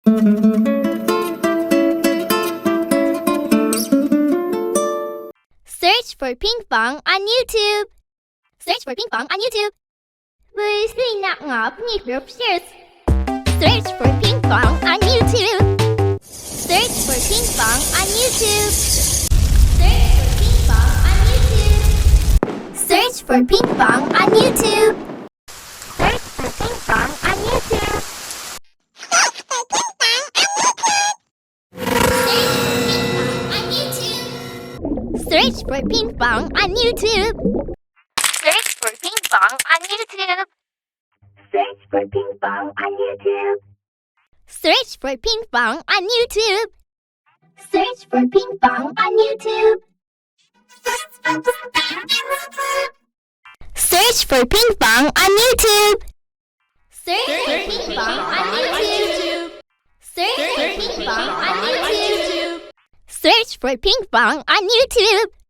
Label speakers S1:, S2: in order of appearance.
S1: Search for Pinkfong on YouTube. Search for Pinkfong on YouTube. Với suy nặng ngọt như group shares. Search for Pinkfong on YouTube. Search for Pinkfong on YouTube. Search for Pinkfong on YouTube. Search for Pinkfong on YouTube. Search for Pinkfong on YouTube. Search for Pinkfong on YouTube. Search for Pinkfong on YouTube. Search for Pinkfong on YouTube. Search for Pinkfong on YouTube. Search for Pinkfong on YouTube. Search for Pinkfong on YouTube. Search for Pinkfong on YouTube. Search for Pinkfong on YouTube.